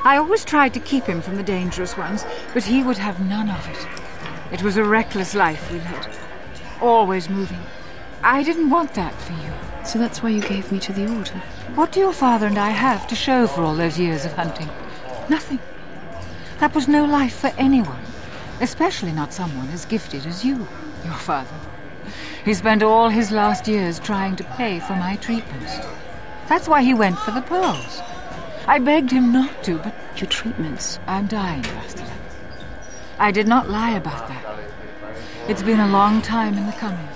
I always tried to keep him from the dangerous ones, but he would have none of it. It was a reckless life we led. Always moving. I didn't want that for you. So that's why you gave me to the Order? What do your father and I have to show for all those years of hunting? Nothing. That was no life for anyone. Especially not someone as gifted as you, your father. He spent all his last years trying to pay for my treatments. That's why he went for the pearls. I begged him not to, but... Your treatments? I'm dying, Bastilla. I did not lie about that. It's been a long time in the coming,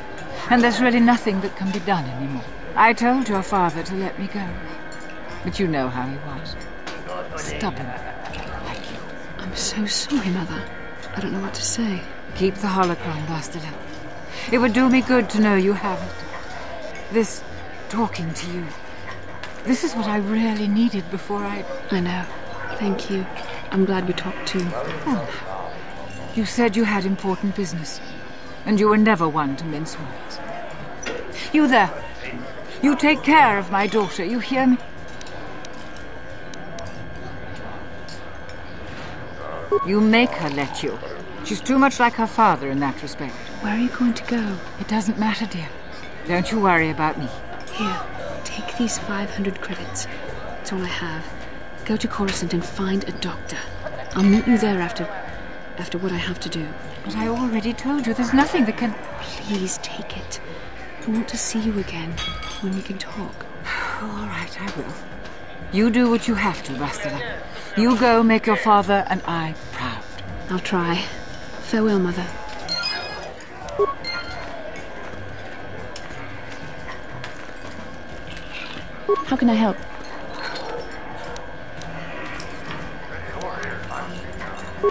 and there's really nothing that can be done anymore. I told your father to let me go, but you know how he was. Stubborn, like you. I'm so sorry, Mother. I don't know what to say. Keep the holocron, Bastilla. It would do me good to know you have it. This talking to you. This is what I really needed before I know. Thank you. I'm glad we talked too. Well, you said you had important business, and you were never one to mince words. You there. You take care of my daughter, you hear me? You make her let you. She's too much like her father in that respect. Where are you going to go? It doesn't matter, dear. Don't you worry about me. Here, take these 500 credits. It's all I have. Go to Coruscant and find a doctor. I'll meet you there after what I have to do. But I already told you there's nothing that can... Please take it. I want to see you again, when we can talk. All right, I will. You do what you have to, Bastilla. You go make your father and I proud. I'll try. Farewell, Mother. How can I help?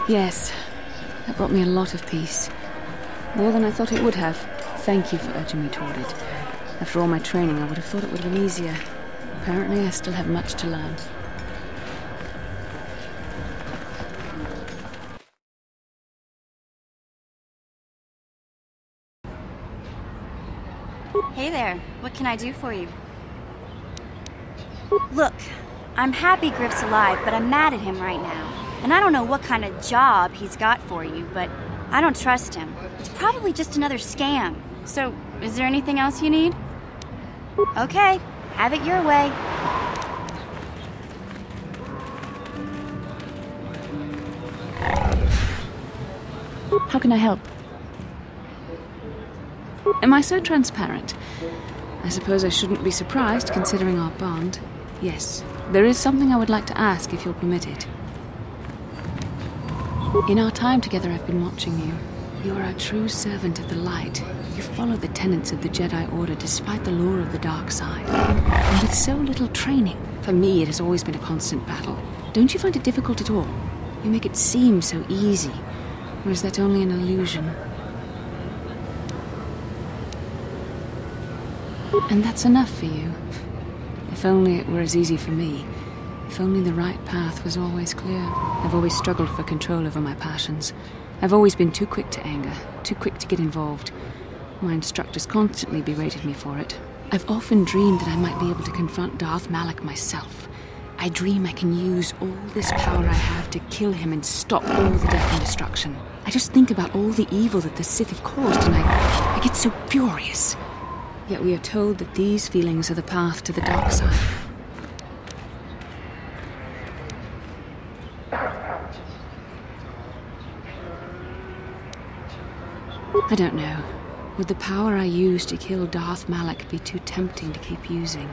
Yes, that brought me a lot of peace. More than I thought it would have. Thank you for urging me toward it. After all my training, I would have thought it would have been easier. Apparently, I still have much to learn. Hey there, what can I do for you? Look, I'm happy Griff's alive, but I'm mad at him right now. And I don't know what kind of job he's got for you, but I don't trust him. It's probably just another scam. So, is there anything else you need? Okay, have it your way. How can I help? Am I so transparent? I suppose I shouldn't be surprised, considering our bond. Yes, there is something I would like to ask, if you'll permit it. In our time together, I've been watching you. You're a true servant of the light. You follow the tenets of the Jedi Order despite the lure of the dark side. And with so little training, for me it has always been a constant battle. Don't you find it difficult at all? You make it seem so easy. Or is that only an illusion? And that's enough for you. If only it were as easy for me. If only the right path was always clear. I've always struggled for control over my passions. I've always been too quick to anger, too quick to get involved. My instructors constantly berated me for it. I've often dreamed that I might be able to confront Darth Malak myself. I dream I can use all this power I have to kill him and stop all the death and destruction. I just think about all the evil that the Sith have caused and I get so furious. Yet we are told that these feelings are the path to the dark side. I don't know. Would the power I use to kill Darth Malak be too tempting to keep using?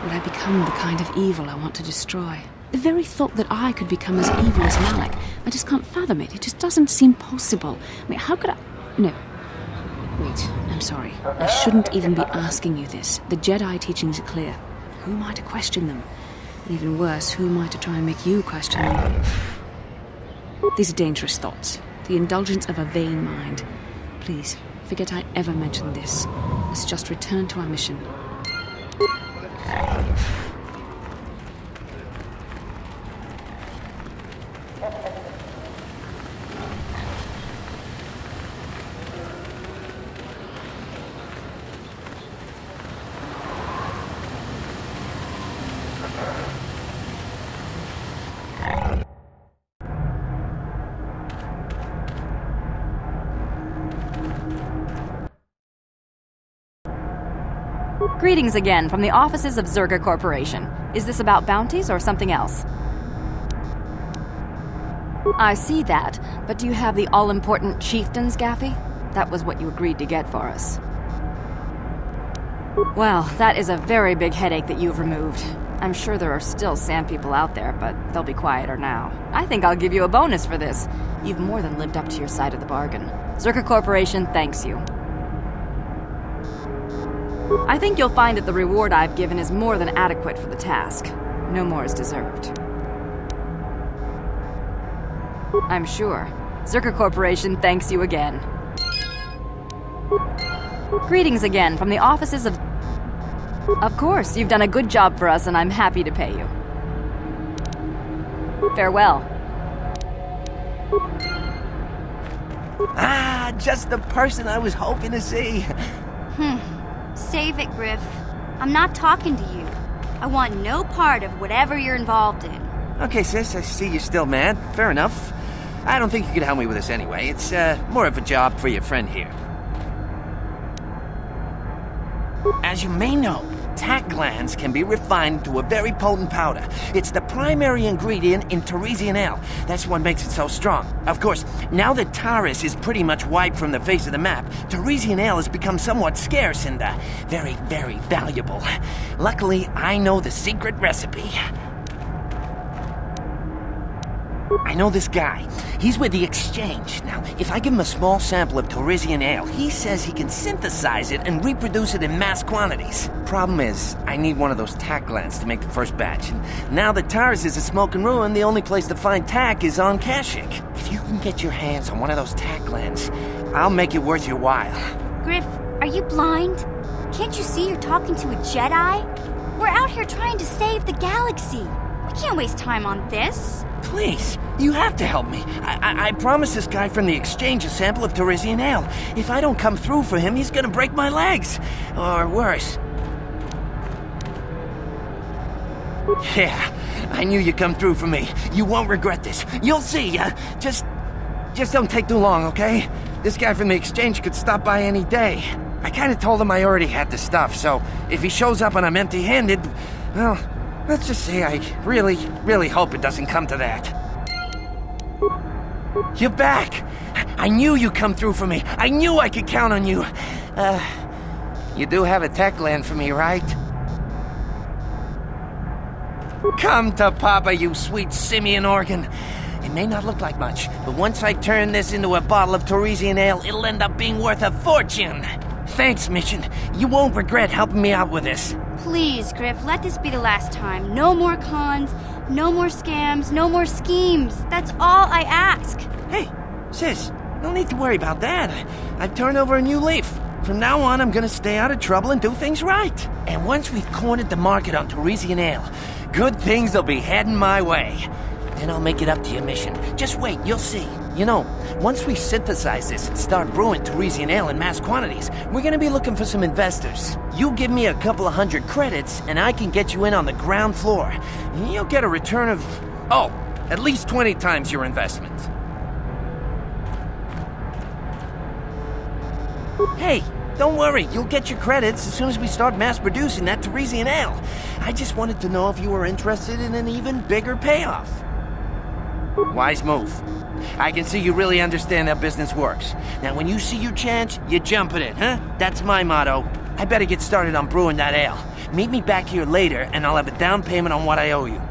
Would I become the kind of evil I want to destroy? The very thought that I could become as evil as Malak, I just can't fathom it. It just doesn't seem possible. I mean, how could I... No. Wait, I'm sorry. I shouldn't even be asking you this. The Jedi teachings are clear. Who am I to question them? Even worse, who am I to try and make you question them? These are dangerous thoughts. The indulgence of a vain mind. Please, forget I ever mentioned this. Let's just return to our mission. Greetings again from the offices of Zerga Corporation. Is this about bounties or something else? I see that, but do you have the all-important chieftain's gaffy? That was what you agreed to get for us. Well, that is a very big headache that you've removed. I'm sure there are still sand people out there, but they'll be quieter now. I think I'll give you a bonus for this. You've more than lived up to your side of the bargain. Zerga Corporation thanks you. I think you'll find that the reward I've given is more than adequate for the task. No more is deserved. I'm sure. Zerga Corporation thanks you again. Greetings again from the offices of... Of course, you've done a good job for us and I'm happy to pay you. Farewell. Ah, just the person I was hoping to see. Save it, Griff. I'm not talking to you. I want no part of whatever you're involved in. Okay, sis, I see you're still mad. Fair enough. I don't think you could help me with this anyway. It's more of a job for your friend here. As you may know, tack glands can be refined to a very potent powder. It's the primary ingredient in Teresian ale. That's what makes it so strong. Of course, now that Taris is pretty much wiped from the face of the map, Teresian ale has become somewhat scarce and very, very valuable. Luckily, I know the secret recipe. I know this guy. He's with the Exchange. Now, if I give him a small sample of Teresian ale, he says he can synthesize it and reproduce it in mass quantities. Problem is, I need one of those tack glands to make the first batch. And now that Taris is a smoking ruin, the only place to find tack is on Kashyyyk. If you can get your hands on one of those tack glands, I'll make it worth your while. Griff, are you blind? Can't you see you're talking to a Jedi? We're out here trying to save the galaxy. We can't waste time on this. Please, you have to help me. I promised this guy from the Exchange a sample of Teresian ale. If I don't come through for him, he's gonna break my legs. Or worse. Yeah, I knew you'd come through for me. You won't regret this. You'll see. Just don't take too long, okay? This guy from the Exchange could stop by any day. I kinda told him I already had the stuff, so if he shows up and I'm empty-handed, well... let's just say I really, really hope it doesn't come to that. You're back! I knew you'd come through for me. I knew I could count on you. You do have a tech gland for me, right? Come to Papa, you sweet simian organ. It may not look like much, but once I turn this into a bottle of Teresian ale, it'll end up being worth a fortune. Thanks, Mission. You won't regret helping me out with this. Please, Griff, let this be the last time. No more cons, no more scams, no more schemes. That's all I ask. Hey, sis, no need to worry about that. I've turned over a new leaf. From now on, I'm gonna stay out of trouble and do things right. And once we've cornered the market on Teresian ale, good things will be heading my way. Then I'll make it up to your Mission. Just wait, you'll see. You know, once we synthesize this and start brewing Teresian ale in mass quantities, we're gonna be looking for some investors. You give me a couple of 100 credits, and I can get you in on the ground floor. You'll get a return of, at least 20 times your investment. Hey, don't worry, you'll get your credits as soon as we start mass producing that Teresian ale. I just wanted to know if you were interested in an even bigger payoff. Wise move. I can see you really understand how business works. Now, when you see your chance, you jump at it, huh? That's my motto. I better get started on brewing that ale. Meet me back here later, and I'll have a down payment on what I owe you.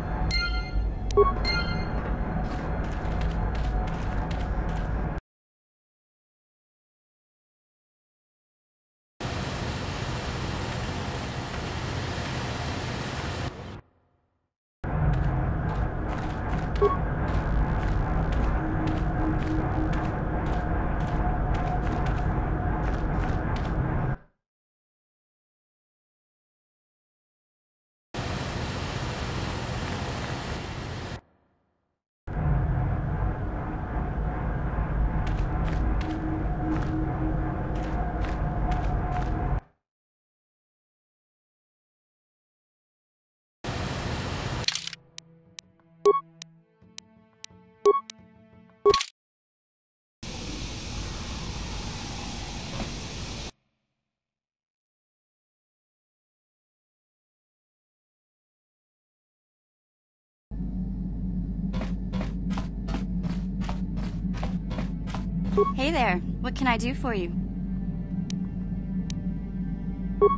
Hey there, what can I do for you?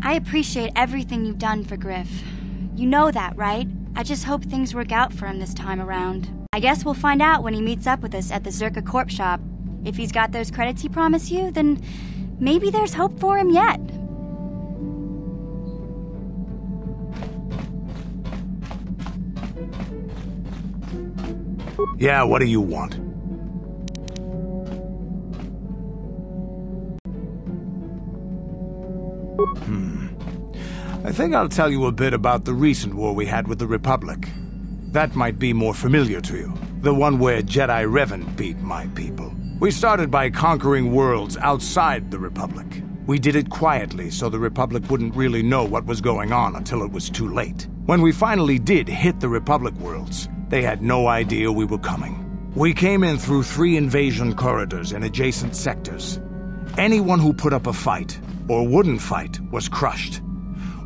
I appreciate everything you've done for Griff. You know that, right? I just hope things work out for him this time around. I guess we'll find out when he meets up with us at the Zerka Corp shop. If he's got those credits he promised you, then maybe there's hope for him yet. Yeah, what do you want? I think I'll tell you a bit about the recent war we had with the Republic. That might be more familiar to you. The one where Jedi Revan beat my people. We started by conquering worlds outside the Republic. We did it quietly so the Republic wouldn't really know what was going on until it was too late. When we finally did hit the Republic worlds, they had no idea we were coming. We came in through 3 invasion corridors in adjacent sectors. Anyone who put up a fight, or wouldn't fight, was crushed.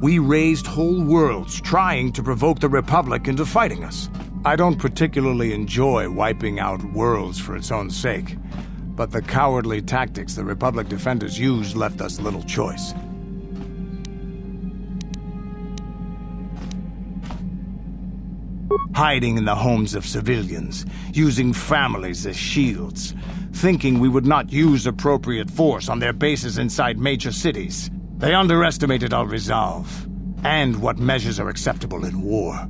We razed whole worlds trying to provoke the Republic into fighting us. I don't particularly enjoy wiping out worlds for its own sake, but the cowardly tactics the Republic defenders used left us little choice. Hiding in the homes of civilians, using families as shields, thinking we would not use appropriate force on their bases inside major cities. They underestimated our resolve, and what measures are acceptable in war.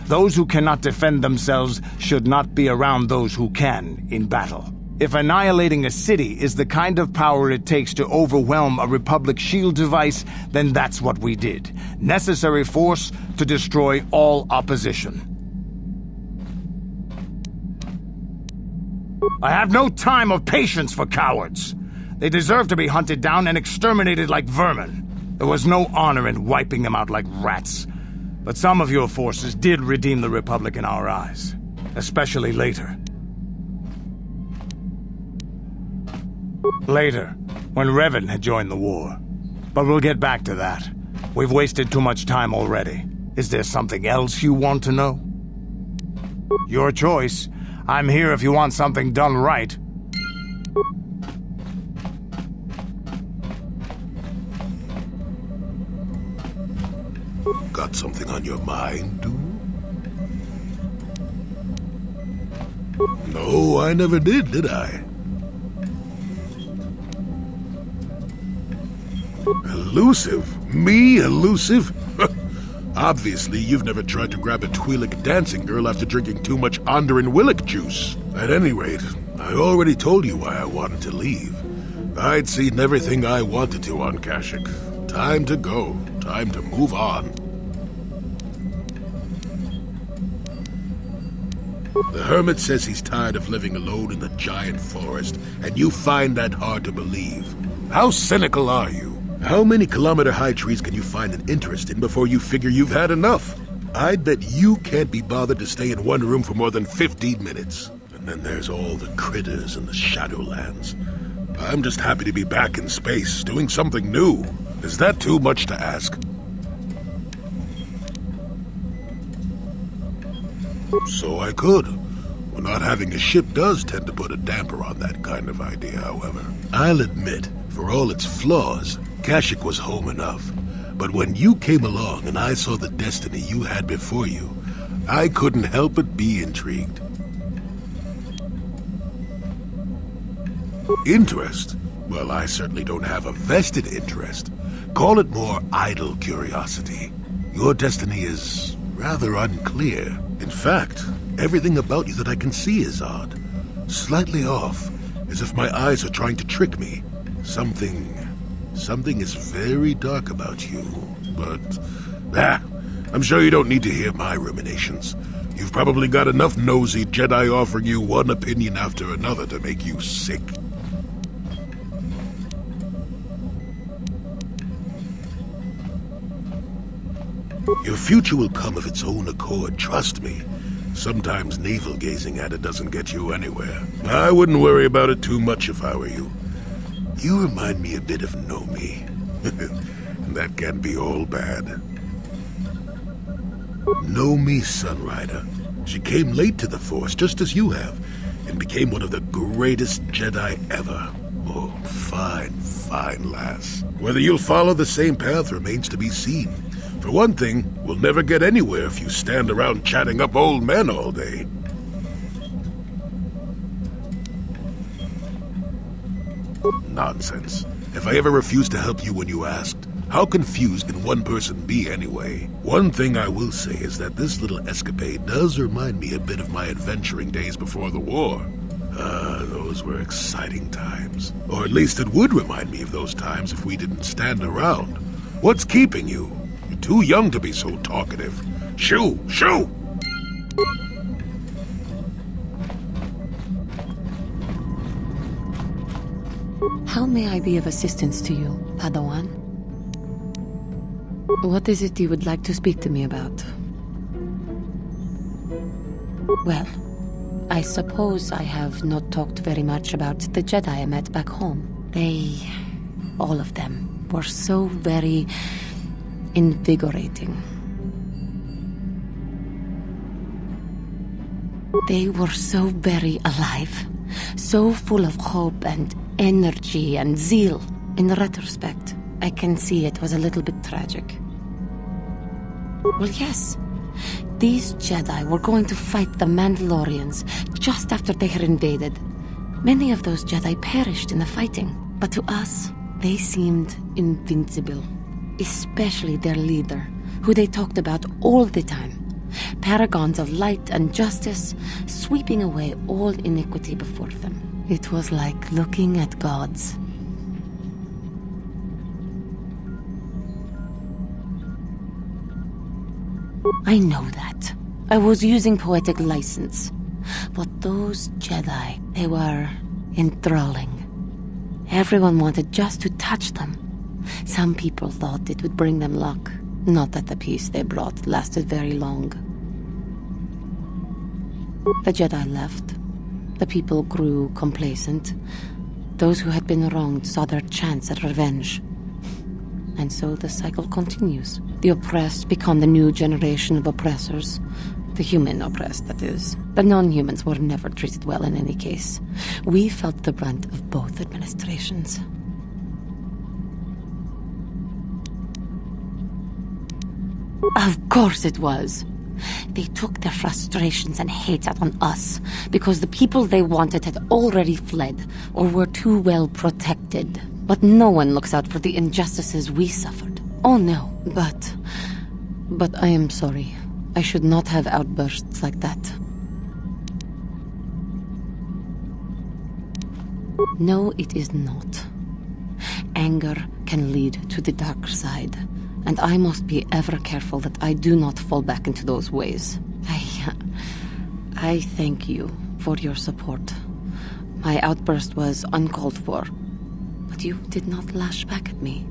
Those who cannot defend themselves should not be around those who can in battle. If annihilating a city is the kind of power it takes to overwhelm a Republic shield device, then that's what we did. Necessary force to destroy all opposition. I have no time or patience for cowards. They deserve to be hunted down and exterminated like vermin. There was no honor in wiping them out like rats. But some of your forces did redeem the Republic in our eyes, especially later. Later, when Revan had joined the war. But we'll get back to that. We've wasted too much time already. Is there something else you want to know? Your choice. I'm here if you want something done right. Got something on your mind, dude? No, I never did I? Elusive? Me elusive? Obviously, you've never tried to grab a Twi'lek dancing girl after drinking too much Onderan Willick juice. At any rate, I already told you why I wanted to leave. I'd seen everything I wanted to on Kashyyyk. Time to go. Time to move on. The hermit says he's tired of living alone in the giant forest, and you find that hard to believe. How cynical are you? How many kilometer-high trees can you find an interest in before you figure you've had enough? I'd bet you can't be bothered to stay in one room for more than 15 minutes. And then there's all the critters and the Shadowlands. I'm just happy to be back in space, doing something new. Is that too much to ask? So I could. Well, not having a ship does tend to put a damper on that kind of idea, however. I'll admit, for all its flaws, Kashyyyk was home enough. But when you came along and I saw the destiny you had before you, I couldn't help but be intrigued. Interest? Well, I certainly don't have a vested interest. Call it more idle curiosity. Your destiny is rather unclear. In fact, everything about you that I can see is odd. Slightly off, as if my eyes are trying to trick me. Something is very dark about you, but... I'm sure you don't need to hear my ruminations. You've probably got enough nosy Jedi offering you one opinion after another to make you sick. Your future will come of its own accord, trust me. Sometimes navel-gazing at it doesn't get you anywhere. I wouldn't worry about it too much if I were you. You remind me a bit of Nomi. That can be all bad. Nomi, Sunrider. She came late to the Force, just as you have. and became one of the greatest Jedi ever. Oh, fine, fine lass. Whether you'll follow the same path remains to be seen. For one thing, we'll never get anywhere if you stand around chatting up old men all day. Nonsense. If I ever refused to help you when you asked, how confused can one person be anyway? One thing I will say is that this little escapade does remind me a bit of my adventuring days before the war. Those were exciting times. Or at least it would remind me of those times if we didn't stand around. What's keeping you? You're too young to be so talkative. Shoo! Shoo! How may I be of assistance to you, Padawan? What is it you would like to speak to me about? Well, I suppose I have not talked very much about the Jedi I met back home. They, all of them, were so very invigorating. They were so very alive, so full of hope and energy and zeal. In retrospect, I can see it was a little bit tragic. Well, yes. These Jedi were going to fight the Mandalorians just after they had invaded. Many of those Jedi perished in the fighting, but to us, they seemed invincible. Especially their leader, who they talked about all the time. Paragons of light and justice, sweeping away all iniquity before them. It was like looking at gods. I know that. I was using poetic license. But those Jedi, they were enthralling. Everyone wanted just to touch them. Some people thought it would bring them luck. Not that the peace they brought lasted very long. The Jedi left. The people grew complacent. Those who had been wronged saw their chance at revenge. And so the cycle continues. The oppressed become the new generation of oppressors. The human oppressed, that is. The non-humans were never treated well in any case. We felt the brunt of both administrations. Of course it was. They took their frustrations and hate out on us because the people they wanted had already fled or were too well protected. But no one looks out for the injustices we suffered. Oh no, but I am sorry. I should not have outbursts like that. No, it is not. Anger can lead to the dark side, and I must be ever careful that I do not fall back into those ways. I thank you for your support. My outburst was uncalled for, but you did not lash back at me.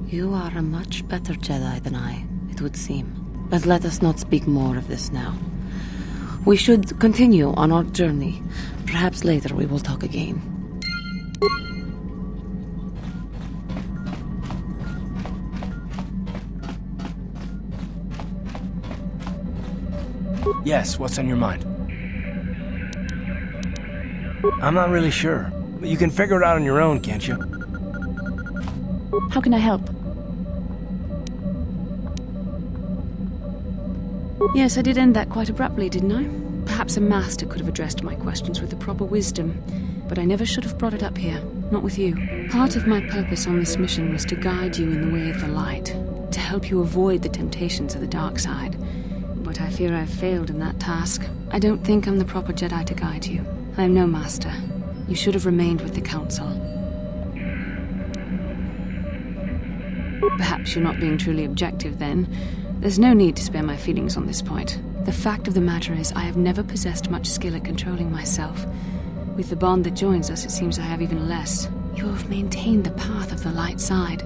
You are a much better Jedi than I, it would seem. But let us not speak more of this now. We should continue on our journey. Perhaps later we will talk again. Yes, what's on your mind? I'm not really sure, but you can figure it out on your own, can't you? How can I help? Yes, I did end that quite abruptly, didn't I? Perhaps a master could have addressed my questions with the proper wisdom, but I never should have brought it up here, not with you. Part of my purpose on this mission was to guide you in the way of the light, to help you avoid the temptations of the dark side. But I fear I've failed in that task. I don't think I'm the proper Jedi to guide you. I am no master. You should have remained with the Council. Perhaps you're not being truly objective then. There's no need to spare my feelings on this point. The fact of the matter is, I have never possessed much skill at controlling myself. With the bond that joins us, it seems I have even less. You have maintained the path of the light side,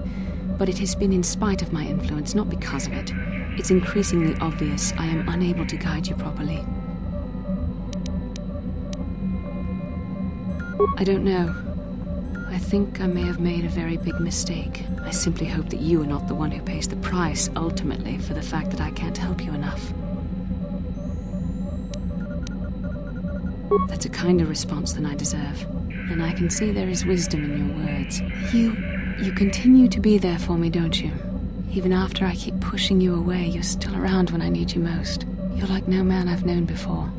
but it has been in spite of my influence, not because of it. It's increasingly obvious I am unable to guide you properly. I don't know. I think I may have made a very big mistake. I simply hope that you are not the one who pays the price, ultimately, for the fact that I can't help you enough. That's a kinder response than I deserve. And I can see there is wisdom in your words. You continue to be there for me, don't you? Even after I keep pushing you away, you're still around when I need you most. You're like no man I've known before.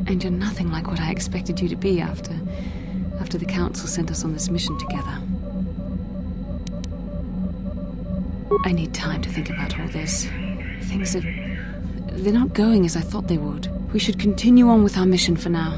And you're nothing like what I expected you to be after the council sent us on this mission together. I need time to think about all this. They're not going as I thought they would. We should continue on with our mission for now.